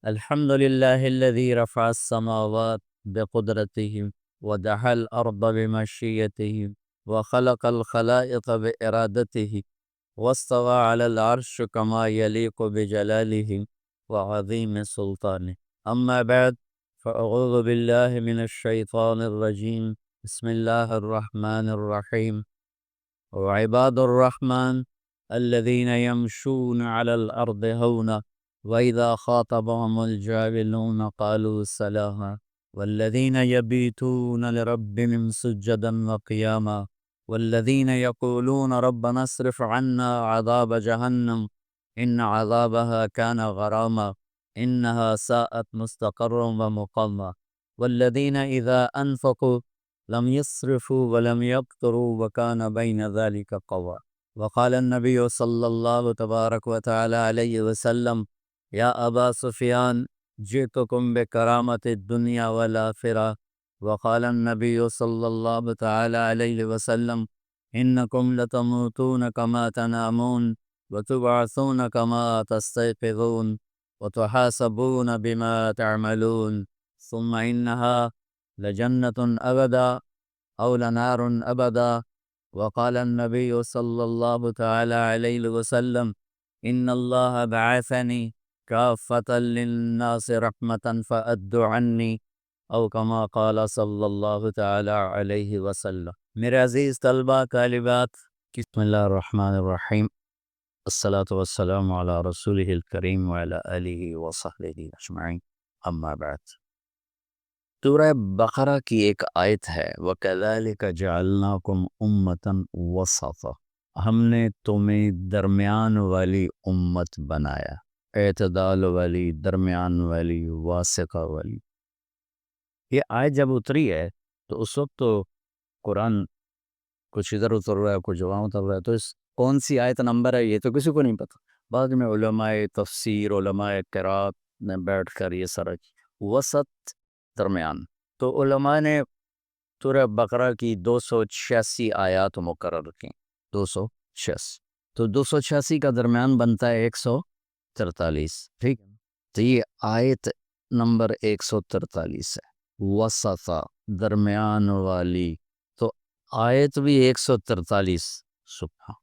الحمد لله الذي رفع السماوات بقدرته ودحى الأرض بمشيته وخلق الخلائق بإرادته واستوى على العرش كما يليق بجلاله وعظيم سلطانه. أما بعد، فأعوذ بالله من الشيطان الرجيم. بسم الله الرحمن الرحيم. وعباد الرحمن الذين يمشون على الأرض هونا وإذا خاطبهم الجاهلون قالوا سلاما والذين يبيتون لربهم سجدا وقياما والذين يقولون ربنا اصرف عنا عذاب جهنم إن عذابها كان غراما إنها ساءت مستقرا ومقاما والذين إذا أنفقوا لم يسرفوا ولم يقتروا وكان بين ذلك قوام. وقال النبي صلى الله تبارك وتعالى عليه وسلم: يا أبا سفيان جئتكم بكرامة الدنيا والآخرة. وقال النبي صلى الله تعالى عليه وسلم: إنكم لتموتون كما تنامون وتبعثون كما تستيقظون وتحاسبون بما تعملون ثم إنها لجنة أبدا أو لنار أبدا. وقال النبي صلى الله تعالى عليه وسلم: إن الله بعثني كافة للناس رحمة فأدوا عني أو كما قال صلی اللہ تعالی علیہ وسلم. میرے عزیز طلبہ طالبات، بسم اللہ الرحمن الرحیم. الصلاة والسلام علی رسولہ الکریم وعلی آلہ وصحبہ اجمعین. اما بعد، سورہ بقرہ کی ایک آیت ہے وَكَذَلِكَ جَعَلْنَاكُمْ أُمَّةً وَسَطًا، ہم نے تمہیں درمیان والی امت بنایا، اعتدال والی، درمیان والی، واسطہ والی. یہ آیت جب اتری ہے تو اس وقت تو قرآن کچھ ادھر اتر رہا ہے، کچھ وہاں اتر رہا ہے، تو اس کون سی آیت نمبر ہے یہ تو کسی کو نہیں پتہ. بعد میں علماء تفسیر، علماء قرات نے بیٹھ کر یہ سارا وسط، درمیان. تو علماء نے سورہ بقرہ کی 286 آیات مقرر کی. 286، تو 286 کا درمیان بنتا ہے 143. ٹھیک، تو یہ آیت نمبر 143 ہے، وسطا، درمیان والی. تو آیت بھی 143. سبحان،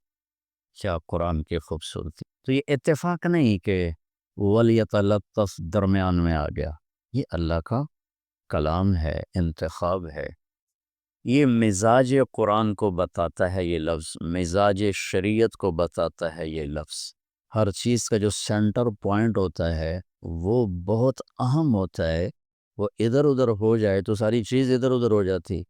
کیا قرآن کی خوبصورتی. تو یہ اتفاق نہیں کہ وَلْيَتَلَطَّفْ درمیان میں آ گیا، یہ اللہ کا کلام ہے، انتخاب ہے. یہ مزاج قرآن کو بتاتا ہے، یہ لفظ مزاج شریعت کو بتاتا ہے. یہ لفظ ہر چیز کا جو سینٹر پوائنٹ ہوتا ہے وہ بہت اہم ہوتا ہے. وہ ادھر ادھر ہو جائے تو ساری چیز ادھر ادھر ہو جاتی.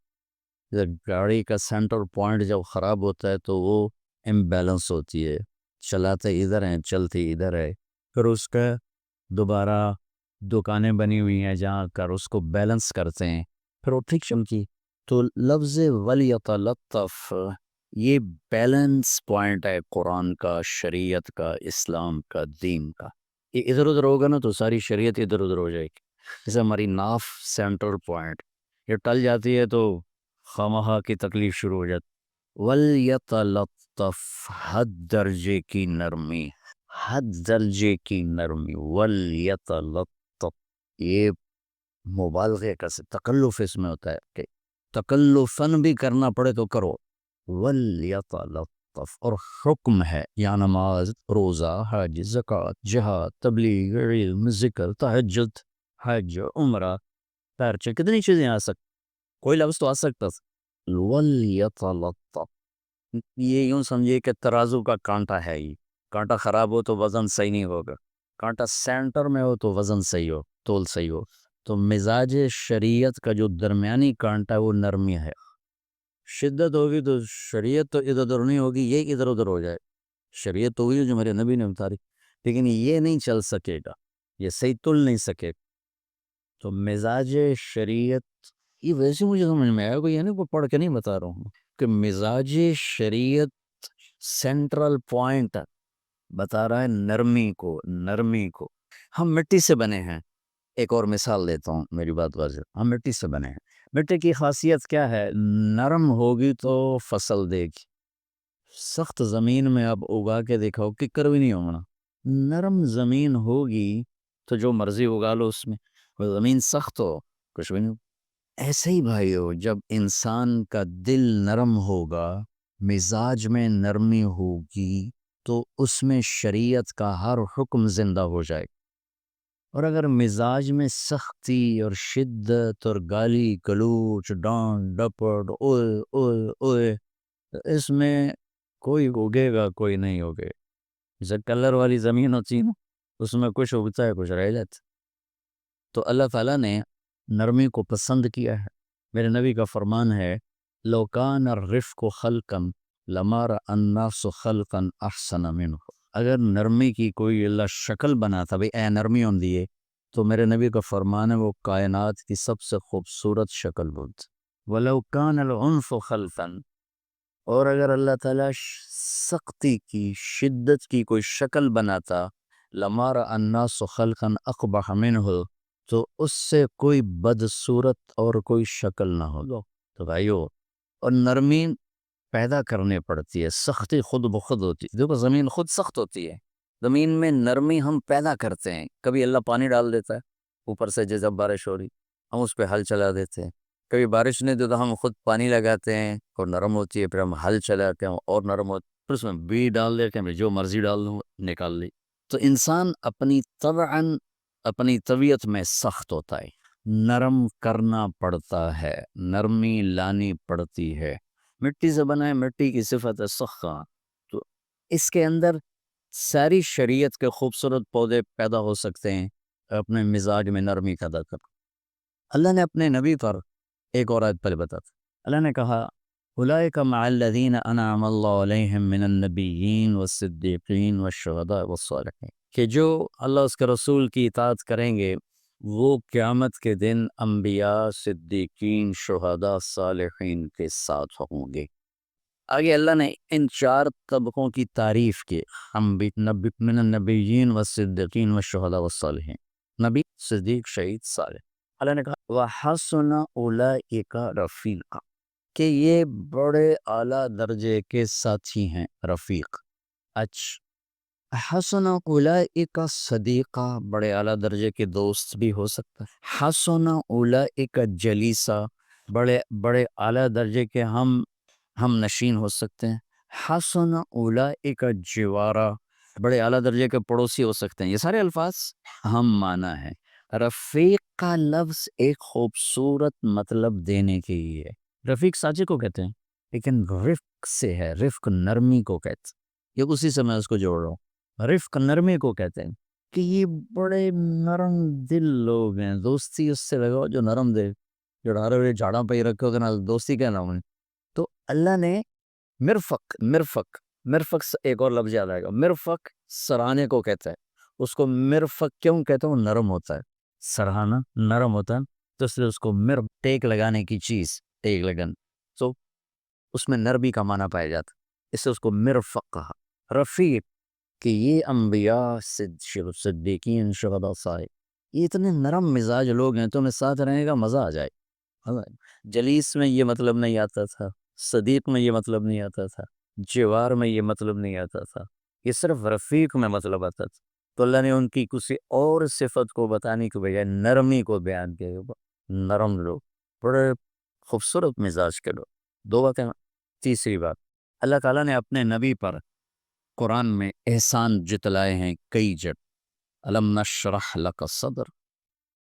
گاڑی کا سینٹر پوائنٹ جب خراب ہوتا ہے تو وہ امبیلنس ہوتی ہے، چلاتے ادھر ہیں چلتی ادھر ہے. پھر اس کا دوبارہ دکانیں بنی ہوئی ہیں جہاں کر اس کو بیلنس کرتے ہیں، پھر وہ ٹھیک چمکی. تو لفظ وَلْيَتَلَطَّفْ یہ بیلنس پوائنٹ ہے قرآن کا، شریعت کا، اسلام کا، دین کا. یہ ادھر ادھر ہوگا نا تو ساری شریعت ادھر ادھر ہو جائے گی. جیسے ہماری ناف سینٹرل پوائنٹ یہ ٹل جاتی ہے تو خواہ کی تکلیف شروع ہو جاتی. وَلْيَتَلَطَّفْ حد درجے کی نرمی، حد درجے کی نرمی. وَلْيَتَلَطَّفْ یہ مبالغے کا تکلف اس میں ہوتا ہے کہ تکلفاً بھی کرنا پڑے تو کرو. وَلْيَتَلَطَّفْ، اور حکم ہے یا نماز، روزہ، حج، زکوٰۃ، جہاد، تبلیغ، علم، ذکر، تہجد، حج، عمرہ، پرچہ، کتنی چیزیں آ سکتی، کوئی لفظ تو آ سکتا تھا. وَلْيَتَلَطَّفْ یہ یوں سمجھیے کہ ترازو کا کانٹا ہے. یہ کانٹا خراب ہو تو وزن صحیح نہیں ہوگا، کانٹا سینٹر میں ہو تو وزن صحیح ہو، تول صحیح ہو. تو مزاج شریعت کا جو درمیانی کانٹا ہے وہ نرمی ہے. شدت ہوگی تو شریعت تو ادھر ادھر نہیں ہوگی، یہ ادھر ادھر ہو جائے. شریعت تو ہوئی جو میرے نبی نے اتاری، لیکن یہ نہیں چل سکے گا، یہ صحیح تل نہیں سکے. تو مزاج شریعت یہ ویسے مجھے سمجھ میں آیا، کوئی یعنی کوئی پڑھ کے نہیں بتا رہا ہوں کہ مزاج شریعت سینٹرل پوائنٹ بتا رہا ہے نرمی کو. نرمی کو ہم مٹی سے بنے ہیں. ایک اور مثال دیتا ہوں، میری بات واضح، ہم مٹی سے بنے ہیں. مٹی کی خاصیت کیا ہے؟ نرم ہوگی تو فصل دے گی. سخت زمین میں اب اگا کے دیکھاؤ ککر بھی نہیں ہوگا. نرم زمین ہوگی تو جو مرضی اگا لو اس میں، کوئی زمین سخت ہو کچھ بھی نہیں۔ ایسے ہی بھائیو، جب انسان کا دل نرم ہوگا، مزاج میں نرمی ہوگی، تو اس میں شریعت کا ہر حکم زندہ ہو جائے۔ اور اگر مزاج میں سختی اور شدت اور گالی گلوچ ڈانٹ ڈپٹ اوئے اوئے اوئے، تو اس میں کوئی اگے گا کوئی نہیں اگے۔ جیسے کلر والی زمین ہوتی ہے نا، اس میں کچھ اگتا ہے کچھ رہ جاتا۔ تو اللہ تعالیٰ نے نرمی کو پسند کیا ہے۔ میرے نبی کا فرمان ہے، لو کان الرفق خلقا لما رأى الناس خلقا احسن منه۔ اگر نرمی کی کوئی اللہ شکل بناتا، بھئی اے نرمی ہوں دیے، تو میرے نبی کا فرمان ہے وہ کائنات کی سب سے خوبصورت شکل بنت۔ وَلَوْ كَانَ الْعُنْفُ خَلْقًا، اور اگر اللہ تعالیٰ سختی کی شدت کی کوئی شکل بناتا، لَمَا رَأَى النَّاسُ خَلْقًا أَقْبَحَ مِنْهُ، تو اس سے کوئی بدصورت اور کوئی شکل نہ ہو۔ تو بھائیو، اور نرمی پیدا کرنے پڑتی ہے، سختی خود بخود ہوتی ہے۔ دیکھو زمین خود سخت ہوتی ہے، زمین میں نرمی ہم پیدا کرتے ہیں۔ کبھی اللہ پانی ڈال دیتا ہے اوپر سے، جب بارش ہو رہی ہم اس پہ ہل چلا دیتے ہیں۔ کبھی بارش نہیں دیتا، ہم خود پانی لگاتے ہیں اور نرم ہوتی ہے، پھر ہم ہل چلاتے ہیں اور نرم ہوتی ہے، پھر اس میں بیج ڈال دیتے ہیں، جو مرضی ڈال دوں نکال لی۔ تو انسان اپنی طبعاً اپنی طبیعت میں سخت ہوتا ہے، نرم کرنا پڑتا ہے، نرمی لانی پڑتی ہے۔ مٹی سے بنا ہے، مٹی کی صفت ہے سخا، تو اس کے اندر ساری شریعت کے خوبصورت پودے پیدا ہو سکتے ہیں اپنے مزاج میں نرمی کا ادا کر۔ اللہ نے اپنے نبی پر ایک اور آیت پر بتا، اللہ نے کہا اولئک مع الذین انعم اللہ علیہم من النبیین والصدیقین والشہداء والصالحین، کہ جو اللہ اس کے رسول کی اطاعت کریں گے وہ قیامت کے دن انبیاء، صدیقین، شہداء، صالحین کے ساتھ ہوں گے۔ آگے اللہ نے ان چار طبقوں کی تعریف کی، من النبیین والصدیقین والشہداء والصالحین، نبی، صدیق، شہید، صالح۔ اللہ نے کہا وَحَسُنَ أُولَئِكَ رفیقا، کہ یہ بڑے اعلیٰ درجے کے ساتھی ہیں، رفیق۔ حسن اولئک صدیقہ، بڑے اعلیٰ درجے کے دوست بھی ہو سکتا ہے۔ حسن اولئک جلیسہ، بڑے اعلیٰ درجے کے ہم نشین ہو سکتے ہیں۔ حسن اولئک جوارا، بڑے اعلیٰ درجے کے پڑوسی ہو سکتے ہیں۔ یہ سارے الفاظ ہم معنی ہیں۔ رفیق کا لفظ ایک خوبصورت مطلب دینے کے لیے، رفیق ساتھی کو کہتے ہیں، لیکن رفق سے ہے، رفق نرمی کو کہتے ہیں۔ یہ اسی سے میں اس کو جوڑ رہا ہوں، رفق نرمی کو کہتے ہیں، کہ یہ بڑے نرم دل لوگ ہیں۔ دوستی اس سے لگاؤ جو نرم دل، جو ڈارے ہوئے جھاڑاں پہ ہی رکھے ہوتے ہیں، دوستی کیا نام ہے۔ تو اللہ نے مرفق سے ایک اور لفظ یاد آئے گا، مرفق سراہنے کو کہتا ہے۔ اس کو مرفق کیوں کہتے ہیں؟ وہ نرم ہوتا ہے، سراہنا نرم ہوتا ہے، تو اس لیے اس کو ٹیک لگانے کی چیز، ٹیک لگن، تو اس میں نرمی کا معنی پایا جاتا ہے، اس سے اس کو مرفق کہا۔ رفیق، کہ یہ انبیاء، صدیقین، شہداء، صالحین، یہ اتنے نرم مزاج لوگ ہیں، تمہیں ساتھ رہنے کا مزہ آ جائے۔ جلیس میں یہ مطلب نہیں آتا تھا، صدیق میں یہ مطلب نہیں آتا تھا، جوار میں یہ مطلب نہیں آتا تھا، یہ صرف رفیق میں مطلب آتا تھا۔ تو اللہ نے ان کی کسی اور صفت کو بتانے کے بجائے نرمی کو بیان کیا۔ نرم لوگ، بڑے خوبصورت مزاج کے لوگ۔ دو باتیں۔ تیسری بات، اللہ تعالیٰ نے اپنے نبی پر قرآن میں احسان جتلائے ہیں کئی جگہ۔ الم نشرح لک صدر،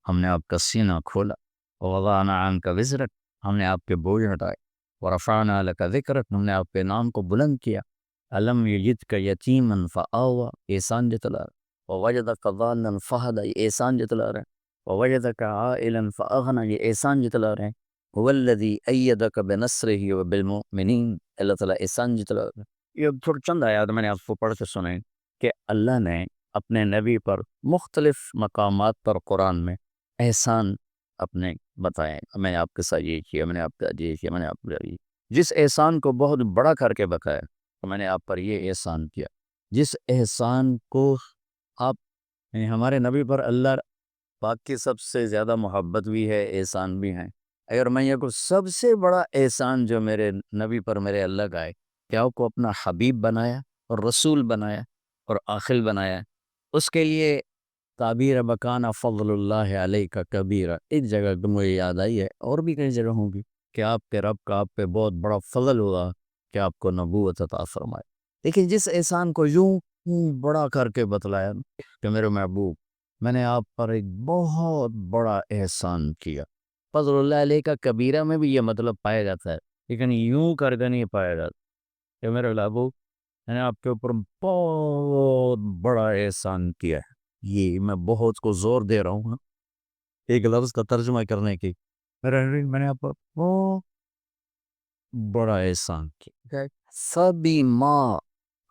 ہم نے آپ کا سینہ کھولا، ووضعنا عنک وزرک، ہم نے آپ کے بوجھ ہٹائے، ورفعنا لک ذکرک، ہم نے آپ کے نام کو بلند کیا۔ الم یجدک یتیما فآوی، احسان جتلا رہے۔ ووجدک ضالا فہدی، یہ احسان جتلا رہے۔ ووجدک عائلا فاغنی، یہ احسان جتلا رہے۔ هو الذی ایدک بنصرہ وبالمؤمنین، اللہ تعالیٰ احسان جتلا رہے۔ یہ تھوڑا چند آیات میں نے آپ کو پڑھ کے سنیں کہ اللہ نے اپنے نبی پر مختلف مقامات پر قرآن میں احسان اپنے بتائے۔ میں نے آپ کے ساتھ یہ کیا، میں نے آپ کا یہ کیا، میں نے آپ کا یہ، جس احسان کو بہت بڑا کر کے بتایا تو میں نے آپ پر یہ احسان کیا۔ جس احسان کو آپ، یعنی ہمارے نبی پر اللہ پاک کی سب سے زیادہ محبت بھی ہے، احسان بھی ہیں۔ اگر میں یہ کو سب سے بڑا احسان جو میرے نبی پر میرے اللہ کا ہے کہ آپ کو اپنا حبیب بنایا اور رسول بنایا اور عاقل بنایا، اس کے لیے تعبیر بکانا فضل اللہ علیہ کبیرہ، ایک جگہ تو مجھے یاد آئی ہے، اور بھی کئی جگہ ہوں گی کہ آپ کے رب کا آپ پہ بہت بڑا فضل ہوا کہ آپ کو نبوت عطا فرمائے. لیکن جس احسان کو یوں بڑا کر کے بتلایا کہ میرے محبوب میں نے آپ پر ایک بہت بڑا احسان کیا. فضل اللہ علیہ کا کبیرہ میں بھی یہ مطلب پایا جاتا ہے، لیکن یوں کر کے نہیں پایا جاتا کہ میرے محبوب میں نے آپ کے اوپر بہت بڑا احسان کیا ہے. یہ میں بہت کو زور دے رہا ہوں ایک لفظ کا ترجمہ کرنے کی. میں نے آپ پر بہت بڑا احسان کیا. سبھی ماں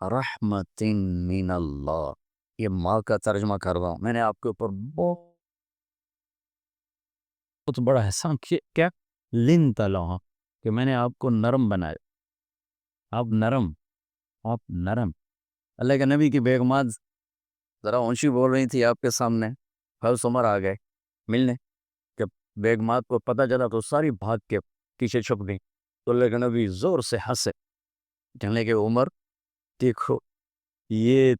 رحمت من اللہ، یہ ماں کا ترجمہ کر رہا ہوں. میں نے آپ کے اوپر بہت بڑا احسان کیا. کیا لن تلا کہ میں نے آپ کو نرم بنایا. آپ نرم اللہ کے نبی کی بیگمات ذرا اونچی بول رہی تھی آپ کے سامنے. حضرت عمر آ گئے ملنے. جب بیگمات کو پتہ چلا تو ساری بھاگ کے پیچھے چھپ گئی. تو اللہ کے نبی زور سے ہنسے، کہنے کہ عمر دیکھو یہ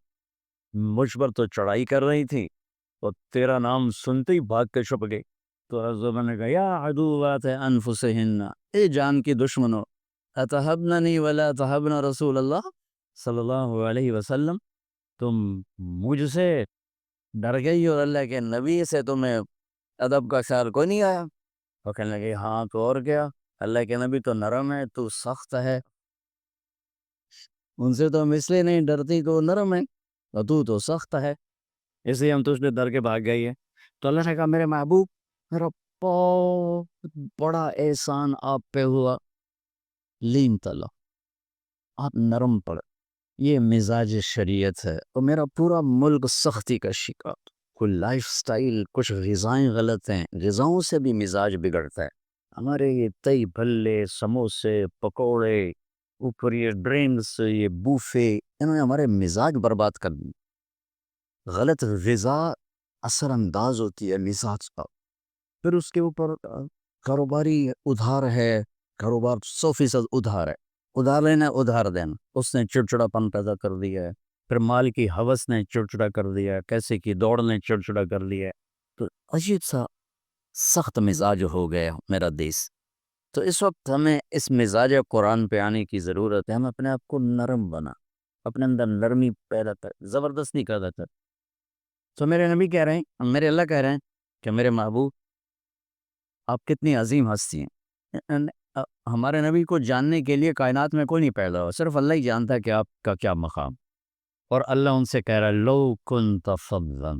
مجھ پر تو چڑھائی کر رہی تھی اور تیرا نام سنتے ہی بھاگ کے چھپ گئی. تو حضرت عمر نے کہا یا عدوات انفسہن، اے جان کی دشمنوں، اتحبننی ولا تحبن رسول اللہ صلی اللہ علیہ وسلم، تم مجھ سے ڈر گئی اور اللہ کے نبی سے تمہیں ادب کا خیال کوئی نہیں آیا. اور کہنے لگے ہاں تو اور کیا، اللہ کے نبی تو نرم ہے، تو سخت ہے، ان سے تو ہم اس لیے نہیں ڈرتی کہ وہ نرم ہے اور تو سخت ہے، اس لیے ہم تجھ سے ڈر کے بھاگ گئی ہے. تو اللہ نے کہا میرے محبوب میرا بہت بڑا احسان آپ پہ ہوا، لین تلا، آپ نرم پڑے. یہ مزاج شریعت ہے. اور میرا پورا ملک سختی کا شکار، کوئی لائف سٹائل، کچھ غذائیں غلط ہیں، غذاؤں سے بھی مزاج بگڑتا ہے. ہمارے یہ تئی بھلے، سموسے، پکوڑے، اوپر یہ ڈرنکس، یہ بوفے، انہوں نے ہمارے مزاج برباد کر دی. غلط غذا اثر انداز ہوتی ہے مزاج کا. پھر اس کے اوپر کاروباری ادھار ہے، کاروبار 100% ادھار ہے، ادھار لینا ادھار دینا، اس نے چڑچڑا پن پیدا کر دیا ہے. پھر مال کی ہوس نے چڑچڑا کر دیا ہے، پیسے کی دوڑ نے چڑچڑا کر دیا ہے. تو عجیب سا سخت مزاج ہو گیا میرا دیس. تو اس وقت ہمیں اس مزاج قرآن پہ آنے کی ضرورت ہے. ہم اپنے آپ کو نرم بنا، اپنے اندر نرمی پیدا کر، زبردست نہیں پیدا کر. تو میرے نبی کہہ رہے ہیں، میرے اللہ کہہ رہے ہیں کہ میرے محبوب آپ کتنی عظیم ہستی ہیں. ہمارے نبی کو جاننے کے لیے کائنات میں کوئی نہیں پیدا ہوا، صرف اللہ ہی جانتا ہے کہ آپ کا کیا مقام. اور اللہ ان سے کہہ رہا ہے لو کنت فظا،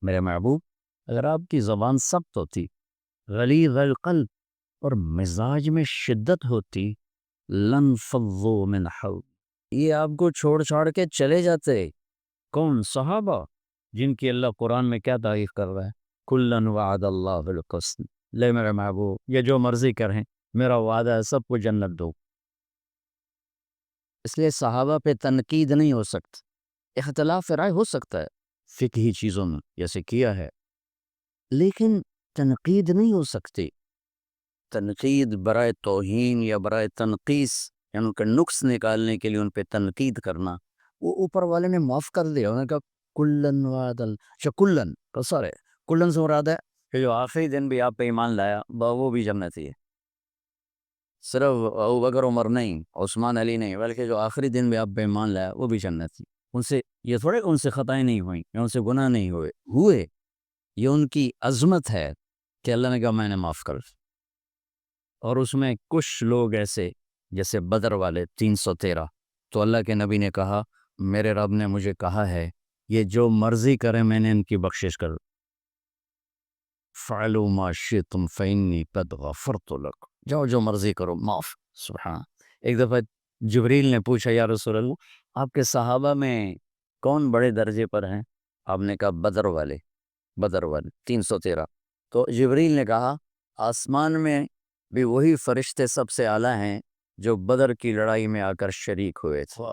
میرے محبوب اگر آپ کی زبان سخت ہوتی، غلیظ القلب، اور مزاج میں شدت ہوتی، لن فضوا من حول، یہ آپ کو چھوڑ چھاڑ کے چلے جاتے. کون؟ صحابہ، جن کی اللہ قرآن میں کیا تعریف کر رہا ہے، کلن وعد اللہ الحسن. لے میرے محبوب یہ جو مرضی کریں، میرا وعدہ ہے سب کو جنت دو. اس لیے صحابہ پہ تنقید نہیں ہو سکتا. اختلاف رائے ہو سکتا ہے فقہی چیزوں میں جیسے کیا ہے، لیکن تنقید نہیں ہو سکتی. تنقید برائے توہین یا برائے تنقیص، یعنی ان کا نقص نکالنے کے لیے ان پہ تنقید کرنا، وہ اوپر والے نے معاف کر دیا. انہوں نے کہا کلن وعد کلن قصر ہے، کلن سے مراد ہے کہ جو آخری دن بھی آپ پہ ایمان لایا وہ بھی جنتی ہے. صرف ابوبکر عمر نہیں، عثمان علی نہیں، بلکہ جو آخری دن بھی آپ پہ ایمان لایا وہ بھی جنتی. ان سے یہ تھوڑے ان سے خطائیں نہیں ہوئیں یا ان سے گناہ نہیں ہوئے، یہ ان کی عظمت ہے کہ اللہ نے کہا میں نے معاف کر. اور اس میں کچھ لوگ ایسے جیسے بدر والے 313، تو اللہ کے نبی نے کہا میرے رب نے مجھے کہا ہے یہ جو مرضی کریں میں نے ان کی بخشش کر. فعلوا ما شئتم فإني قد غفرت لكم، جاؤ جو مرضی کرو معاف. سبحان. ایک دفعہ جبریل نے پوچھا یا رسول اللہ آپ کے صحابہ میں کون بڑے درجے پر ہیں؟ آپ نے کہا بدر والے 313. تو جبریل نے کہا آسمان میں بھی وہی فرشتے سب سے اعلیٰ ہیں جو بدر کی لڑائی میں آ کر شریک ہوئے تھے.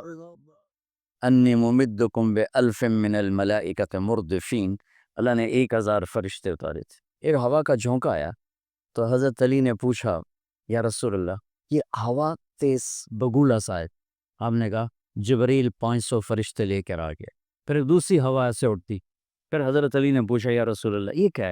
انی ممدکم بألف من الملائکۃ مردفین، اللہ نے 1000 فرشتے اتارے تھے. ایک ہوا کا جھونکا آیا تو حضرت علی نے پوچھا یا رسول اللہ یہ ہوا تیز بگولا سا ہے. آپ نے کہا جبریل 500 فرشتے لے کر آ گیا. پھر دوسری ہوا ایسے اٹھتی، پھر حضرت علی نے پوچھا یا رسول اللہ یہ کیا ہے؟